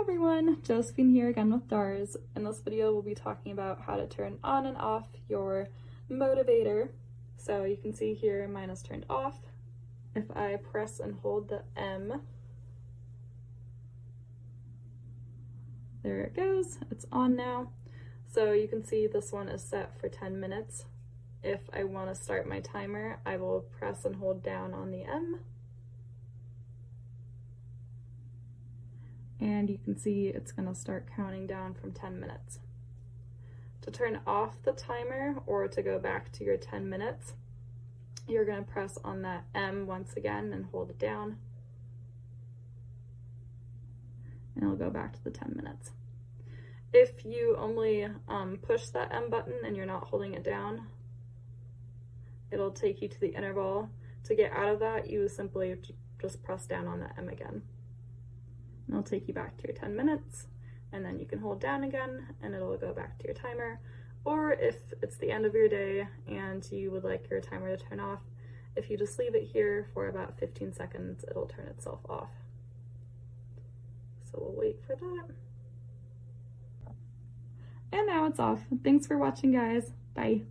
everyone, Josephine here again with DARS. In this video we'll be talking about how to turn on and off your motivator. So you can see here mine is turned off. If I press and hold the M, there it goes, it's on now. So you can see this one is set for 10 minutes. If I want to start my timer, I will press and hold down on the M. And you can see it's going to start counting down from 10 minutes. To turn off the timer or to go back to your 10 minutes, you're going to press on that M once again and hold it down. And it'll go back to the 10 minutes. If you only push that M button and you're not holding it down, it'll take you to the interval. To get out of that, you simply just press down on that M again. And it'll take you back to your 10 minutes, and then you can hold down again and it'll go back to your timer. Or if it's the end of your day and you would like your timer to turn off, if you just leave it here for about 15 seconds, it'll turn itself off. So we'll wait for that. And now it's off. Thanks for watching, guys. Bye.